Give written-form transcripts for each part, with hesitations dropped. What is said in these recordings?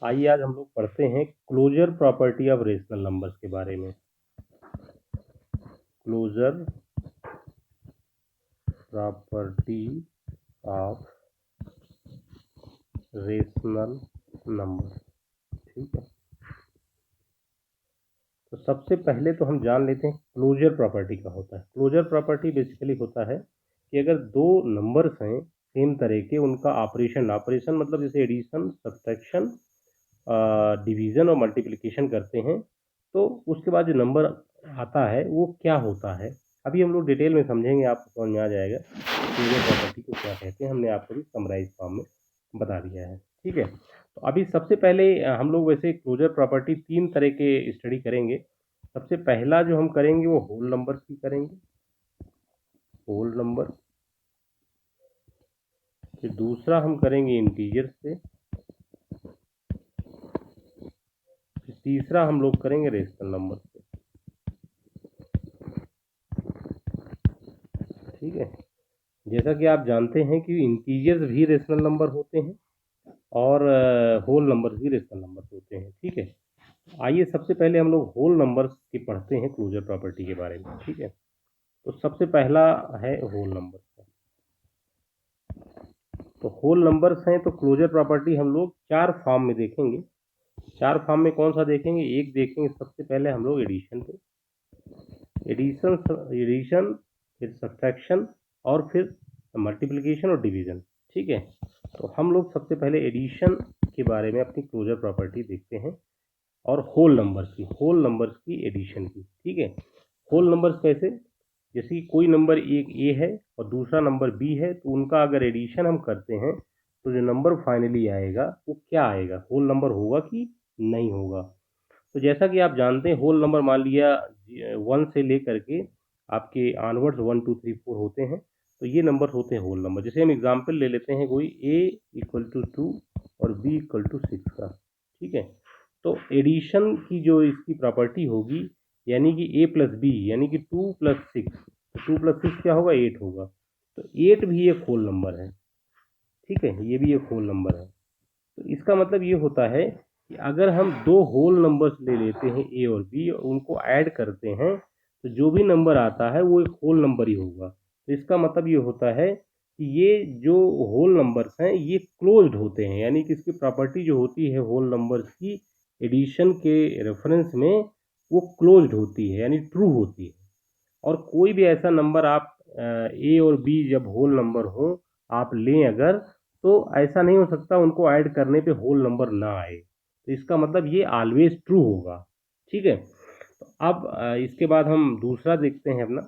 आइए आज हम लोग पढ़ते हैं closure property of rational numbers के बारे में। Closure property of rational number. ठीक है, तो सबसे पहले तो हम जान लेते हैं क्लोजर प्रॉपर्टी क्या होता है। क्लोजर प्रॉपर्टी बेसिकली होता है कि अगर दो नंबर्स हैं सेम तरह के, उनका ऑपरेशन मतलब जैसे एडिशन, सब्ट्रैक्शन, डिवीज़न और मल्टीप्लिकेशन करते हैं, तो उसके बाद जो नंबर आता है वो क्या होता है, अभी हम लोग डिटेल में समझेंगे, आपको समझ में आ जाएगा क्लोजर प्रॉपर्टी को क्या कहते हैं। हमने आपको भी समराइज फॉर्म में बता दिया है। ठीक है, तो अभी सबसे पहले हम लोग वैसे क्लोजर प्रॉपर्टी तीन तरह के स्टडी करेंगे। सबसे पहला जो हम करेंगे वो होल नंबर की करेंगे, होल नंबर। फिर दूसरा हम करेंगे इंटीजर से। फिर तीसरा हम लोग करेंगे रेशनल नंबर से। ठीक है, जैसा कि आप जानते हैं कि इंटीजर्स भी रेशनल नंबर होते हैं और होल नंबर भी रेशनल नंबर होते हैं। ठीक है, आइए सबसे पहले हम लोग होल नंबर्स की पढ़ते हैं क्लोजर प्रॉपर्टी के बारे में। ठीक है, तो सबसे पहला है होल नंबर। तो होल नंबर्स हैं तो क्लोजर प्रॉपर्टी हम लोग चार फॉर्म में देखेंगे। चार फॉर्म में कौन सा देखेंगे? एक देखेंगे सबसे पहले हम लोग एडिशन पे, एडिशन, फिर सब्ट्रैक्शन और फिर मल्टीप्लिकेशन और डिवीज़न। ठीक है, तो हम लोग सबसे पहले एडिशन के बारे में अपनी क्लोजर प्रॉपर्टी देखते हैं और होल नंबर्स की एडिशन की। ठीक है, होल नंबर्स कैसे? जैसे कि कोई नंबर एक ए है और दूसरा नंबर बी है, तो उनका अगर एडिशन हम करते हैं तो जो नंबर फाइनली आएगा वो क्या आएगा? होल नंबर होगा कि नहीं होगा? तो जैसा कि आप जानते हैं होल नंबर मान लिया 1 से लेकर के आपके ऑनवर्ड्स 1 2 3 4 होते हैं, तो ये नंबर होते हैं होल नंबर। जैसे हम एग्जांपल ले लेते हैं कोई a = 2 और b = 6 का। ठीक है, तो एडिशन की जो इसकी प्रॉपर्टी होगी, यानी कि a + b यानी कि 2 + 6, 2 + 6 क्या होगा? 8 होगा। तो 8 भी एक होल नंबर है। ठीक है, ये भी एक होल नंबर है। तो इसका मतलब ये होता है कि अगर हम दो होल नंबर्स ले लेते हैं ए और बी और उनको ऐड करते हैं, तो जो भी नंबर आता है वो एक होल नंबर ही होगा। तो इसका मतलब ये होता है कि ये जो होल नंबर्स हैं ये क्लोज्ड होते हैं, यानी कि इसकी प्रॉपर्टी जो होती है होल नंबर्स की एडिशन के रेफरेंस में, वो क्लोज्ड होती है यानी ट्रू होती है। और कोई भी ऐसा नंबर आप ए और बी जब होल नंबर हो आप लें अगर, तो ऐसा नहीं हो सकता उनको ऐड करने पे होल नंबर ना आए। तो इसका मतलब ये ऑलवेज ट्रू होगा। ठीक है, तो अब इसके बाद हम दूसरा देखते हैं अपना।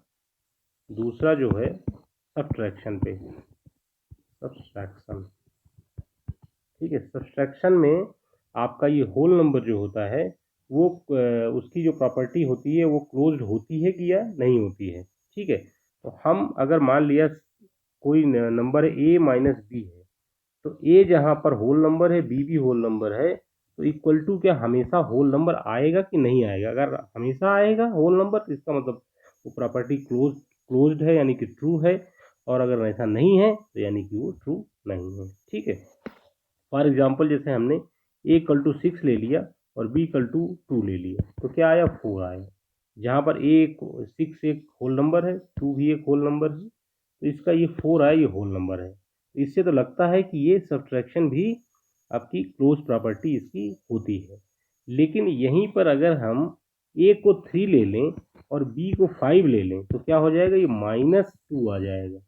दूसरा जो है सब्ट्रैक्शन पे, सब्ट्रैक्शन। ठीक है, सब्ट्रैक्शन में आपका ये होल नंबर जो होता है वो उसकी जो प्रॉपर्टी होती है वो क्लोज्ड होती है कि या नहीं होती है। ठीक है, तो हम अगर मान लिया कोई नंबर ए माइनस बी है, तो ए जहाँ पर होल नंबर है, बी भी होल नंबर है, तो इक्वल टू क्या हमेशा होल नंबर आएगा कि नहीं आएगा? अगर हमेशा आएगा होल नंबर तो इसका मतलब वो प्रॉपर्टी क्लोज्ड है यानी कि ट्रू है, और अगर ऐसा नहीं है तो यानी कि वो ट्रू नहीं है। ठीक है, फॉर एग्जाम्पल जैसे हमने ए = 6 ले लिया और बी = 2 ले लिया, तो क्या आया? 4 आया। जहाँ पर 6 एक होल नंबर है, 2 भी एक होल नंबर है, तो इसका ये 4 आया, ये होल नंबर है। इससे तो लगता है कि ये सब्ट्रैक्शन भी आपकी क्लोज प्रॉपर्टी इसकी होती है। लेकिन यहीं पर अगर हम ए को 3 ले लें और बी को 5 ले लें, तो क्या हो जाएगा? ये -2 आ जाएगा।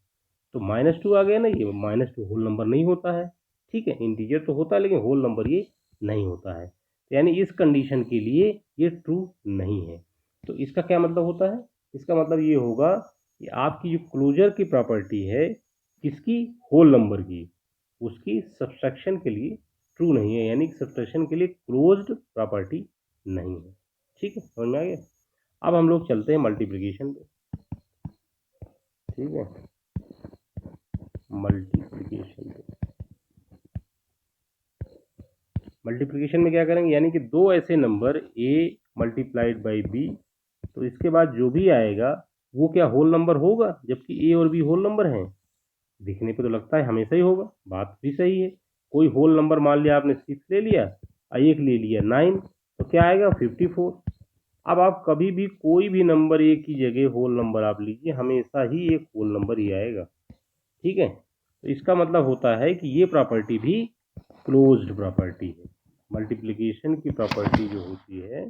तो -2 आ गया ना, ये -2 होल नंबर नहीं होता है। ठीक है, इंटीजर तो होता है लेकिन होल नंबर ये नहीं होता है, यानी इस कंडीशन के लिए ये ट्रू नहीं है। तो इसका क्या मतलब होता है? इसका मतलब ये होगा कि आपकी जो क्लोजर की प्रॉपर्टी है किसकी? होल नंबर की, उसकी सब्ट्रैक्शन के लिए ट्रू नहीं है, यानी कि सब्ट्रैक्शन के लिए क्लोज्ड प्रॉपर्टी नहीं है। ठीक है, समझ में आ गया? अब हम लोग चलते हैं मल्टीप्लिकेशन पे। ठीक है, मल्टीप्लिकेशन पे, मल्टीप्लिकेशन में क्या करेंगे? यानी कि दो ऐसे नंबर a × b, तो इसके बाद जो भी आएगा वो क्या होल नंबर होगा? जबकि a और b होल नंबर हैं, दिखने पे तो लगता है हमेशा ही होगा, बात भी सही है। कोई होल नंबर मान लिया आपने 6 ले लिया एक ले लिया 9, तो क्या आएगा 54। अब आप कभी भी कोई भी नंबर एक की जगह होल नंबर आप लीजिए, हमेशा ही एक होल नंबर ही आएगा, ठीक है। तो इसका मतलब होता है कि ये प्रॉपर्टी भी क्लोज्ड प्रॉपर्टी है। मल्टीप्लिकेशन की प्रॉपर्टी जो होती है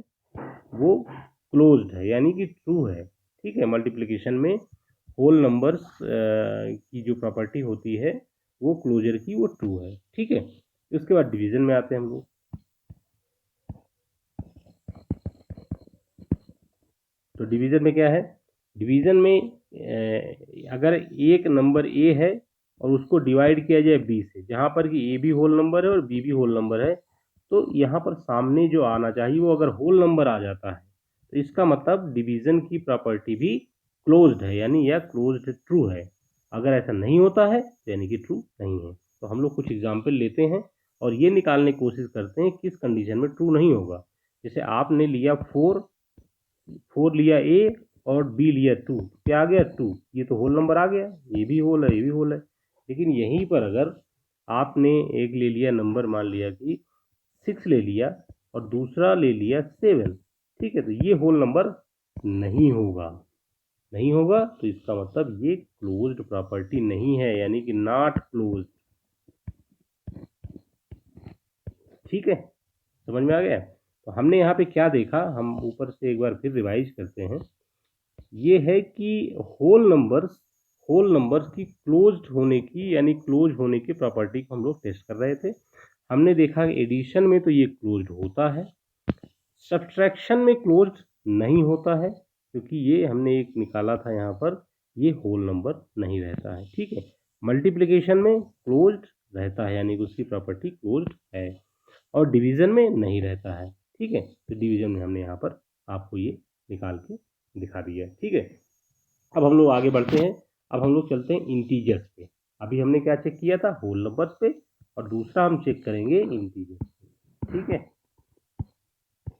वो क्लोज्ड है, यानी कि ट्रू है, ठीक है। मल्टीप्लिकेशन में होल नंबर्स की जो प्रॉपर्टी होती है वो क्लोजर की वो ट्रू है, ठीक है। उसके बाद डिवीजन में आते हैं हम लोग। तो डिवीजन में क्या है, डिवीजन में अगर एक नंबर ए है और उसको डिवाइड किया जाए बी से, जहाँ पर कि ए भी होल नंबर है और बी भी होल नंबर है, तो यहाँ पर सामने जो आना चाहिए वो अगर होल नंबर आ जाता है तो इसका मतलब डिवीजन की प्रॉपर्टी भी क्लोज्ड है, यानी यह क्लोज्ड ट्रू है। अगर ऐसा नहीं होता है तो यानी कि ट्रू नहीं है। तो हम लोग कुछ एग्जाम्पल लेते हैं और ये निकालने की कोशिश करते हैं किस कंडीशन में ट्रू नहीं होगा। जैसे आपने लिया 4 लिया ए और बी लिया 2, क्या आ गया 2, ये तो होल नंबर आ गया, ये भी होल है ये भी होल है। लेकिन यहीं पर अगर आपने एक ले लिया नंबर, मान लिया कि 6 ले लिया और दूसरा ले लिया 7, ठीक है, तो ये होल नंबर नहीं होगा, नहीं होगा, तो इसका मतलब ये क्लोज्ड प्रॉपर्टी नहीं है, यानी कि नॉट क्लोज्ड, ठीक है। समझ में आ गया। तो हमने यहाँ पे क्या देखा, हम ऊपर से एक बार फिर रिवाइज करते हैं। ये है कि होल नंबर्स की क्लोज्ड होने की, यानी क्लोज होने की प्रॉपर्टी को हम लोग टेस्ट कर रहे थे। हमने देखा एडिशन में तो ये क्लोज्ड होता है, सब्ट्रैक्शन में क्लोज्ड नहीं होता है, क्योंकि ये हमने एक निकाला था यहाँ पर, ये होल नंबर नहीं रहता है, ठीक है। मल्टीप्लिकेशन में क्लोज्ड रहता है, यानी कि उसकी प्रॉपर्टी क्लोज्ड है, और डिवीजन में नहीं रहता है, ठीक है। तो डिवीजन में हमने यहाँ पर आपको ये निकाल के दिखा दिया है, ठीक है। अब हम लोग आगे बढ़ते हैं। अब हम लोग चलते हैं इंटीजर्स पे। अभी हमने क्या चेक किया था, होल नंबर्स पे, और दूसरा हम चेक करेंगे इंटीजर्स पे, ठीक है।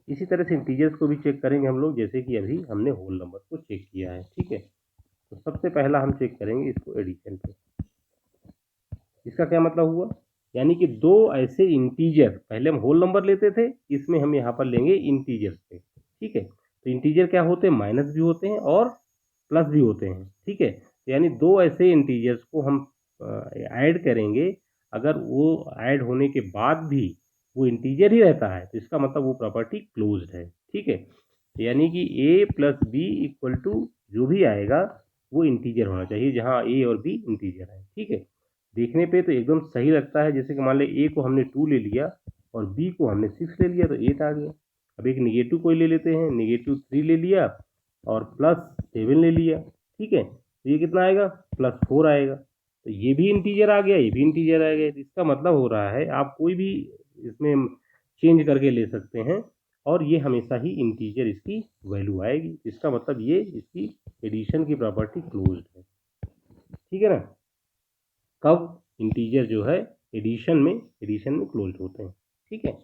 इसी तरह से इंटीजर्स को भी चेक करेंगे हम लोग, जैसे कि अभी हमने होल नंबर को चेक किया है, ठीक है। तो सबसे पहला हम चेक करेंगे इसको एडिशन पे। इसका क्या मतलब हुआ, यानी कि दो ऐसे इंटीजर, पहले हम होल नंबर लेते थे, इसमें हम यहाँ पर लेंगे इंटीजर पे, ठीक है। तो इंटीजर क्या होते हैं, माइनस भी होते हैं और प्लस भी होते हैं, ठीक है। तो यानी दो ऐसे इंटीजर्स को हम ऐड करेंगे, अगर वो ऐड होने के बाद भी वो इंटीजर ही रहता है तो इसका मतलब वो प्रॉपर्टी क्लोज्ड है, ठीक है। यानी कि ए प्लस बी इक्वल टू जो भी आएगा वो इंटीजर होना चाहिए, जहाँ ए और बी इंटीजर है, ठीक है। देखने पे तो एकदम सही लगता है, जैसे कि मान लें ए को हमने 2 ले लिया और बी को हमने 6 ले लिया तो 8 आ गया। अब एक निगेटिव कोई ले लेते हैं, निगेटिव 3 ले लिया और प्लस 7 ले लिया, ठीक है, तो ये कितना आएगा, +4 आएगा। तो ये भी इंटीजर आ गया, ये भी इंटीजर आ गया। तो इसका मतलब हो रहा है आप कोई भी इसमें चेंज करके ले सकते हैं और ये हमेशा ही इंटीजर इसकी वैल्यू आएगी। इसका मतलब ये इसकी एडिशन की प्रॉपर्टी क्लोज्ड है, ठीक है ना। कब इंटीजर जो है एडिशन में क्लोज होते हैं, ठीक है।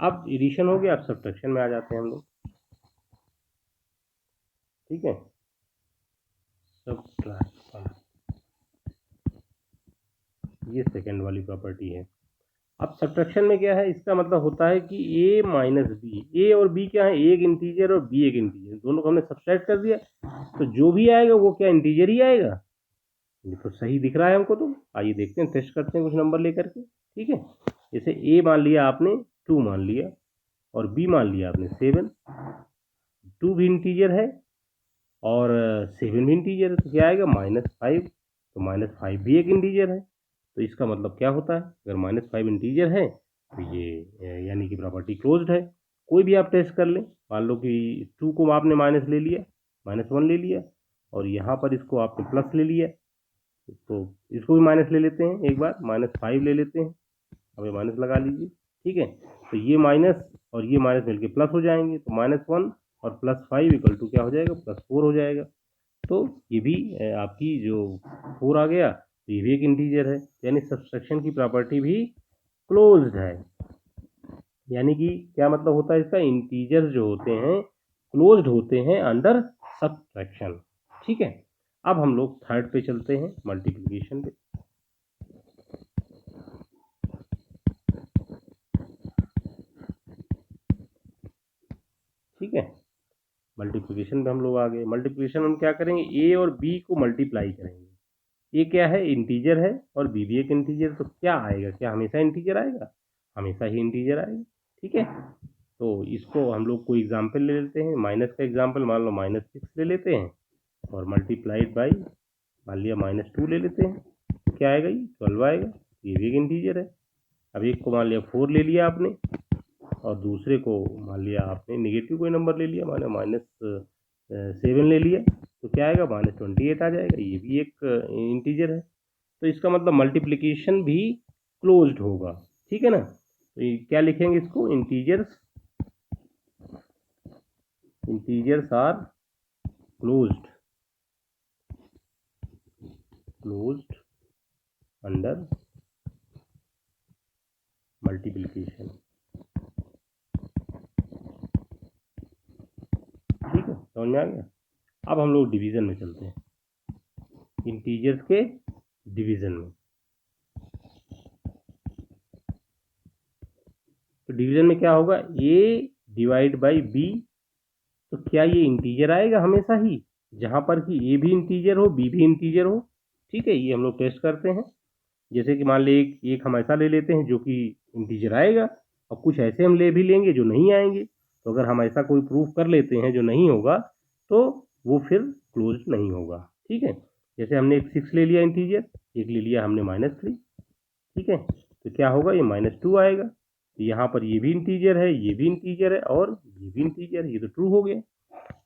अब एडिशन हो गया, अब सब्ट्रैक्शन में आ जाते हैं हम लोग, ठीक है। सब्ट्रैक्शन, ये सेकेंड वाली प्रॉपर्टी है। अब सब्ट्रैक्शन में क्या है, इसका मतलब होता है कि ए माइनस बी, ए और बी क्या है, एक इंटीजर और बी एक इंटीजर, दोनों को हमने सब्ट्रैक्ट कर दिया, तो जो भी आएगा वो क्या इंटीजर ही आएगा। ये तो सही दिख रहा है हमको। तो आइए देखते हैं, टेस्ट करते हैं कुछ नंबर लेकर के, ठीक है। जैसे ए मान लिया आपने 2 मान लिया और बी मान लिया आपने 7, 2 भी इंटीजर है और 7 भी इंटीजर है, तो क्या आएगा -5, तो -5 भी एक इंटीजर है। तो इसका मतलब क्या होता है, अगर -5 इंटीजर है तो ये यानी कि प्रॉपर्टी क्लोज्ड है। कोई भी आप टेस्ट कर लें, मान लो कि 2 को आपने माइनस ले लिया, -1 ले लिया और यहाँ पर इसको आपने प्लस ले लिया, तो इसको भी माइनस ले लेते हैं एक बार, -5 ले लेते हैं, अब ये माइनस लगा लीजिए, ठीक है। तो ये माइनस और ये माइनस मिलके प्लस हो जाएंगे, तो -1 और +5 इक्वल टू क्या हो जाएगा, +4 हो जाएगा। तो ये भी आपकी जो 4 आ गया, तो ये भी एक इंटीजर है, यानी सब्ट्रैक्शन की प्रॉपर्टी भी क्लोज्ड है। यानी कि क्या मतलब होता है इसका, इंटीजर्स जो होते हैं क्लोज्ड होते हैं अंडर सब्ट्रैक्शन, ठीक है। अब हम लोग थर्ड पे चलते हैं, मल्टीप्लिकेशन पे। ठीक है। मल्टीप्लिकेशन पे हम लोग आ गए। मल्टीप्लिकेशन हम क्या करेंगे, ए और बी को मल्टीप्लाई करेंगे। ये क्या है, इंटीजर है और बी भी एक इंटीजर, तो क्या आएगा, क्या हमेशा इंटीजर आएगा, हमेशा ही इंटीजर आएगा। ठीक है, तो इसको हम लोग कोई एग्जाम्पल ले लेते हैं। माइनस का एग्जाम्पल मान लो -6 ले लेते हैं और मल्टीप्लाइड बाई मान लिया -2 ले लेते हैं, तो क्या आएगा, ये 12 आएगा। ये भी एक इंटीजर है। अब एक को मान लिया 4 ले लिया आपने और दूसरे को मान लिया आपने नेगेटिव कोई नंबर ले लिया, माने -7 ले लिया, तो क्या आएगा, -28 आ जाएगा। ये भी एक इंटीजर है। तो इसका मतलब मल्टीप्लिकेशन भी क्लोज्ड होगा। ठीक है ना, तो ये क्या लिखेंगे इसको, integers are closed under multiplication. ठीक है, समझ में आ गया। अब हम लोग डिवीजन में चलते हैं, इंटीजर्स के डिवीजन में। तो डिवीजन में क्या होगा, ए डिवाइड बाई बी, तो क्या ये इंटीजर आएगा हमेशा ही, जहां पर कि ए भी इंटीजर हो बी भी इंटीजर हो। ठीक है, ये हम लोग टेस्ट करते हैं। जैसे कि मान ले एक हम ऐसा ले लेते हैं जो कि इंटीजर आएगा, और कुछ ऐसे हम ले भी लेंगे जो नहीं आएंगे। तो अगर हम ऐसा कोई प्रूफ कर लेते हैं जो नहीं होगा, तो वो फिर क्लोज नहीं होगा। ठीक है, जैसे हमने एक 6 ले लिया इंटीजर, एक ले लिया हमने -3। ठीक है, तो क्या होगा, ये -2 आएगा। तो यहाँ पर ये भी इंटीजर है, ये भी इंटीजर है और ये भी इंटीजर है, ये तो ट्रू हो गया।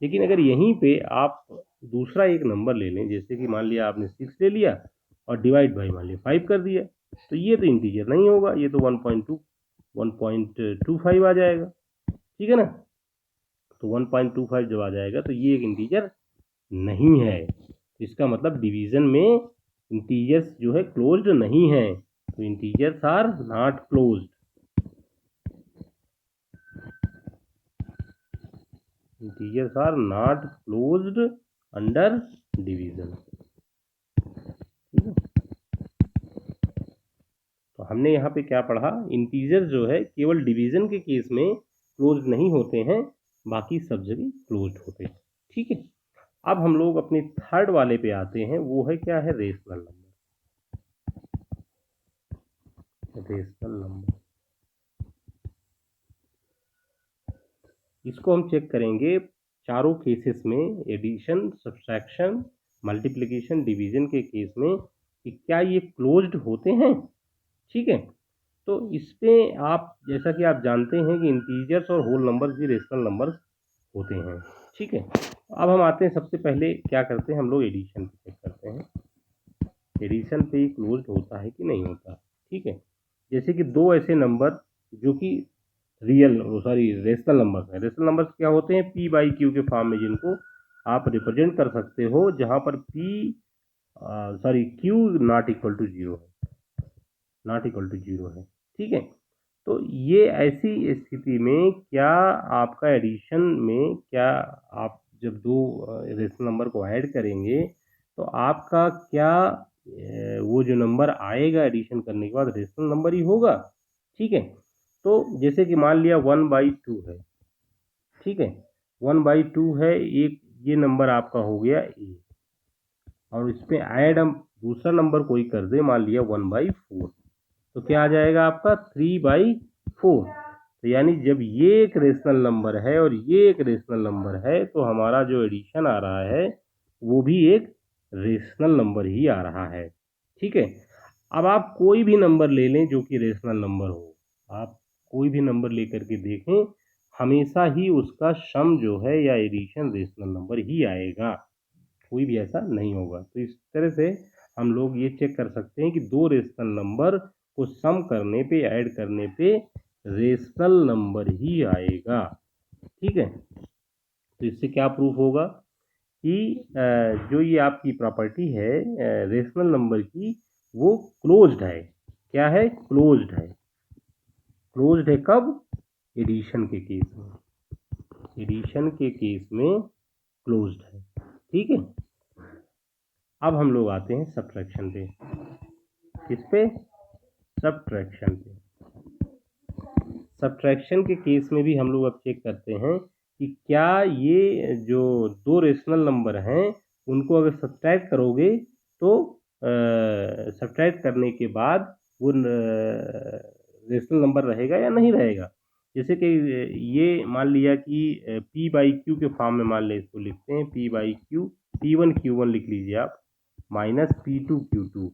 लेकिन अगर यहीं पे आप दूसरा एक नंबर ले लें, जैसे कि मान लिया आपने 6 ले लिया और डिवाइड बाई मान लिया 5 कर दिया, तो ये तो इंटीजर नहीं होगा, ये तो 1.25 आ जाएगा। ठीक है ना, तो 1.25 जब आ जाएगा तो ये एक इंटीजर नहीं है। तो इसका मतलब डिवीजन में इंटीजर्स जो है क्लोज्ड नहीं है। तो integers are not closed, integers are not closed under division. ठीक है, तो हमने यहाँ पे क्या पढ़ा, इंटीजर जो है केवल डिवीजन के केस में क्लोज नहीं होते हैं, बाकी सब जगह क्लोज्ड होते हैं। ठीक है, अब हम लोग अपने थर्ड वाले पे आते हैं, वो है क्या है, रेशनल नंबर। रेशनल नंबर, इसको हम चेक करेंगे चारों केसेस में, एडिशन, सब्सट्रैक्शन, मल्टीप्लिकेशन, डिवीजन के केस में, कि क्या ये क्लोज्ड होते हैं। ठीक है, तो इसमें आप जैसा कि आप जानते हैं कि इंटीजर्स और होल नंबर्स भी रेशनल नंबर्स होते हैं। ठीक है, अब हम आते हैं, सबसे पहले क्या करते हैं हम लोग, एडिशन चेक करते हैं, एडिशन पे ही क्लोज्ड होता है कि नहीं होता। ठीक है, जैसे कि दो ऐसे नंबर जो कि रेशनल नंबर्स हैं। रेशनल नंबर्स क्या होते हैं, पी बाई क्यू के फॉर्म में, जिनको आप रिप्रेजेंट कर सकते हो, जहां पर Q not equal to zero है। ठीक है, तो ये ऐसी स्थिति में क्या आपका एडिशन में, क्या आप जब दो रेशनल नंबर को ऐड करेंगे, तो आपका क्या वो जो नंबर आएगा एडिशन करने के बाद रेशनल नंबर ही होगा। ठीक है, तो जैसे कि मान लिया 1/2 है। ठीक है, 1/2 है, एक ये नंबर आपका हो गया ए, और इसमें ऐड हम दूसरा नंबर कोई कर दे, मान लिया 1/4, तो क्या आ जाएगा आपका 3/4। तो यानी जब ये एक रेशनल नंबर है और ये एक रेशनल नंबर है, तो हमारा जो एडिशन आ रहा है वो भी एक रेशनल नंबर ही आ रहा है। ठीक है, अब आप कोई भी नंबर ले लें जो कि रेशनल नंबर हो, आप कोई भी नंबर लेकर के देखें, हमेशा ही उसका सम जो है या एडिशन रेशनल नंबर ही आएगा, कोई भी ऐसा नहीं होगा। तो इस तरह से हम लोग ये चेक कर सकते हैं कि दो रेशनल नंबर को सम करने पे, ऐड करने पे रेशनल नंबर ही आएगा। ठीक है, तो इससे क्या प्रूफ होगा कि जो ये आपकी प्रॉपर्टी है रेशनल नंबर की, वो क्लोज्ड है। क्या है, क्लोज्ड है। क्लोज्ड है कब, एडिशन के केस में, एडिशन के केस में क्लोज्ड है। ठीक है, अब हम लोग आते हैं सब्ट्रैक्शन पे। किस पे, सब्ट्रैक्शन पे। सब्ट्रैक्शन के केस में भी हम लोग अब चेक करते हैं कि क्या ये जो दो रेशनल नंबर हैं उनको अगर सब्ट्रैक्ट करोगे तो सब्ट्रैक्ट करने के बाद वो रेशनल नंबर रहेगा या नहीं रहेगा। जैसे कि ये मान लिया कि P बाई क्यू के फॉर्म में मान लें, इसको लिखते हैं P by Q, P1 Q1 लिख लीजिए आप, minus P2 Q2,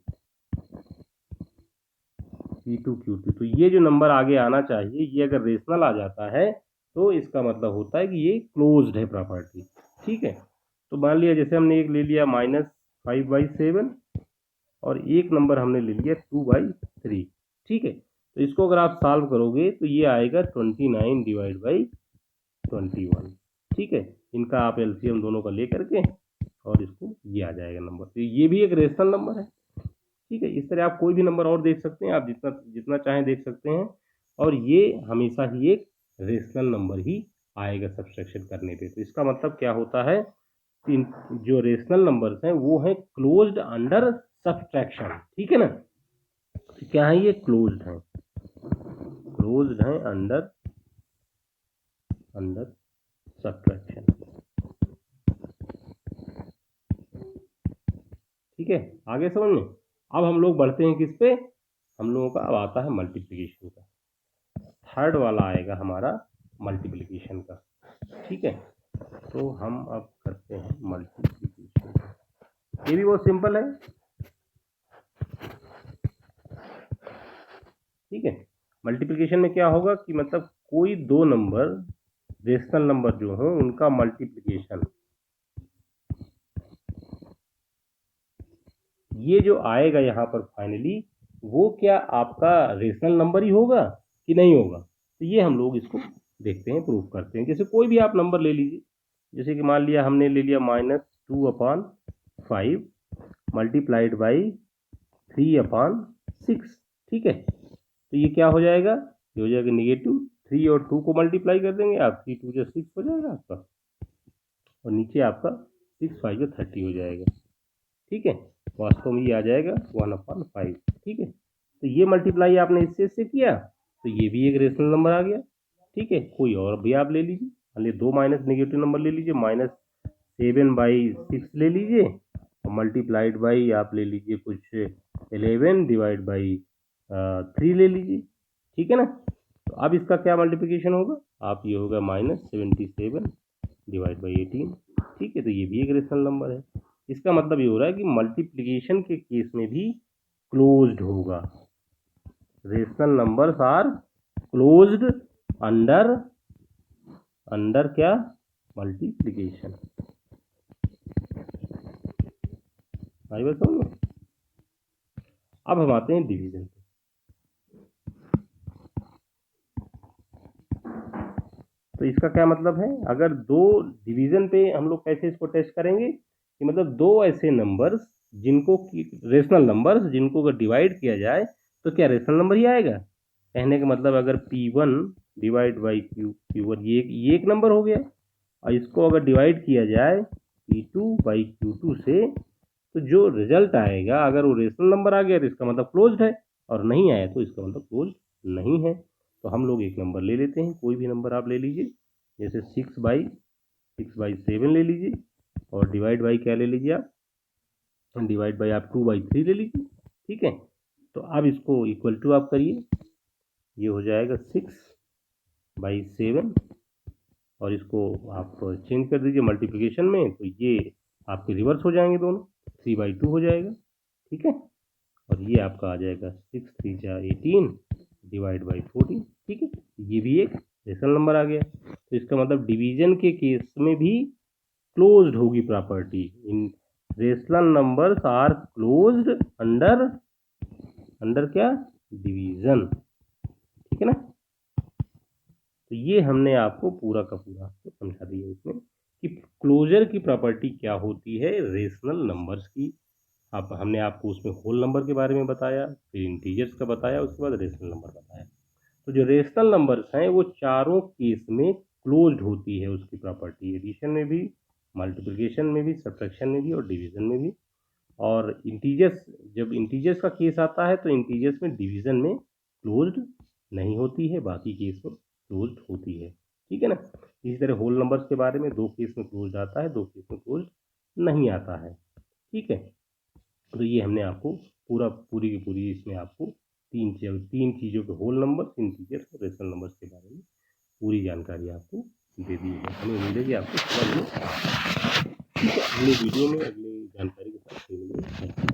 P2 Q2। तो ये जो नंबर आगे आना चाहिए, ये अगर रेशनल आ जाता है तो इसका मतलब होता है कि ये क्लोज्ड है प्रॉपर्टी। ठीक है, तो मान लिया जैसे हमने एक ले लिया -5/7 और एक नंबर हमने ले लिया 2/3। ठीक है, तो इसको अगर आप सॉल्व करोगे तो ये आएगा 29/21। ठीक है, इनका आप एलसीएम दोनों का ले करके और इसको ये आ जाएगा नंबर। तो ये भी एक रेशनल नंबर है। ठीक है, इस तरह आप कोई भी नंबर और देख सकते हैं, आप जितना जितना चाहें देख सकते हैं, और ये हमेशा ही एक रेशनल नंबर ही आएगा सब्सट्रैक्शन करने पे। तो इसका मतलब क्या होता है, जो रेशनल नंबर्स हैं वो हैं क्लोज्ड अंडर सब्सट्रैक्शन। ठीक है ना, तो क्या है, ये क्लोज्ड हैं अंडर सब्सट्रैक्शन। ठीक है, आगे समझ में। अब हम लोग बढ़ते हैं किस पे, हम लोगों का अब आता है मल्टीप्लिकेशन का। थर्ड वाला आएगा हमारा मल्टीप्लिकेशन का। ठीक है, तो हम अब करते हैं मल्टीप्लिकेशन। ये भी बहुत सिंपल है। ठीक है, मल्टीप्लिकेशन में क्या होगा कि मतलब कोई दो नंबर रेशनल नंबर जो हो उनका मल्टीप्लिकेशन, ये जो आएगा यहाँ पर फाइनली, वो क्या आपका रेशनल नंबर ही होगा कि नहीं होगा। तो ये हम लोग इसको देखते हैं, प्रूव करते हैं। जैसे कोई भी आप नंबर ले लीजिए, जैसे कि मान लिया हमने ले लिया -2/5 मल्टीप्लाइड बाई 3/6। ठीक है, तो ये क्या हो जाएगा, ये हो जाएगा नेगेटिव। 3 और 2 को मल्टीप्लाई कर देंगे आप, 3 2 6 हो जाएगा आपका, और नीचे आपका 6 5 30 हो जाएगा। ठीक है, वास्तव में ये आ जाएगा 1/5। ठीक है, तो ये मल्टीप्लाई आपने इससे किया, तो ये भी एक रेशनल नंबर आ गया। ठीक है, कोई और भी आप ले लीजिए, मान लीजिए 2 माइनस नेगेटिव नंबर ले लीजिए, -7/6 ले लीजिए, और मल्टीप्लाइड बाई आप ले लीजिए कुछ 11 डिवाइड बाई 3 ले लीजिए। ठीक है ना, तो अब इसका क्या मल्टीप्लिकेशन होगा, आप ये होगा -77 डिवाइड बाई 18। ठीक है, तो ये भी एक रेशनल नंबर है। इसका मतलब ये हो रहा है कि मल्टीप्लिकेशन के केस में भी क्लोज्ड होगा। Rational numbers are closed under क्या, मल्टीप्लिकेशन। आई बात समझ में। अब हम आते हैं डिवीजन पे। तो इसका क्या मतलब है, अगर दो डिवीजन पे हम लोग कैसे इसको टेस्ट करेंगे कि मतलब दो ऐसे नंबर्स जिनको रेशनल नंबर्स जिनको अगर डिवाइड किया जाए तो क्या रेशनल नंबर ही आएगा। कहने का मतलब अगर P1 डिवाइड बाई Q1, ये एक नंबर हो गया, और इसको अगर डिवाइड किया जाए P2 बाई Q2 से, तो जो रिजल्ट आएगा अगर वो रेशनल नंबर आ गया तो इसका मतलब क्लोज्ड है, और नहीं आया तो इसका मतलब क्लोज्ड नहीं है। तो हम लोग एक नंबर ले लेते हैं, कोई भी नंबर आप ले लीजिए, जैसे 6/7 ले लीजिए, और डिवाइड बाई क्या ले लीजिए आप, डिवाइड बाई आप 2/3 ले लीजिए। ठीक है, तो अब इसको इक्वल टू आप करिए, ये हो जाएगा 6/7, और इसको आप चेंज कर दीजिए मल्टीप्लिकेशन में, तो ये आपके रिवर्स हो जाएंगे दोनों, 3/2 हो जाएगा। ठीक है, और ये आपका आ जाएगा 6 3 जा 18 डिवाइड बाई 14। ठीक है, ये भी एक रेशनल नंबर आ गया। तो इसका मतलब डिवीजन के केस में भी क्लोज्ड होगी प्रॉपर्टी। इन rational numbers are closed under क्या, डिवीजन। ठीक है ना, तो ये हमने आपको पूरा का पूरा समझा दिया इसमें कि क्लोजर की प्रॉपर्टी क्या होती है रेशनल नंबर्स की। आप हमने आपको उसमें होल नंबर के बारे में बताया, फिर इंटीजर्स का बताया, उसके बाद रेशनल नंबर बताया। तो जो रेशनल नंबर्स हैं वो चारों केस में क्लोज्ड होती है उसकी प्रॉपर्टी, एडिशन में भी, मल्टीप्लिकेशन में भी, सब्ट्रैक्शन में भी, और डिवीजन में भी। और इंटीजर्स, जब इंटीजर्स का केस आता है तो इंटीजर्स में डिवीजन में क्लोज्ड नहीं होती है, बाकी केस में क्लोज्ड होती है। ठीक है ना। इसी तरह होल नंबर्स के बारे में 2 केस में क्लोज्ड आता है, 2 केस में क्लोज्ड नहीं आता है। ठीक है, तो ये हमने आपको पूरी की पूरी इसमें आपको तीन चीज़ों के होल नंबर, इंटीजर और रेशनल नंबर्स के बारे में पूरी जानकारी आपको दे दी है। हमें उम्मीद है कि आपको समझ में आ। ठीक है, अगले वीडियो में अगली जानकारी के साथ फिर मिलेंगे।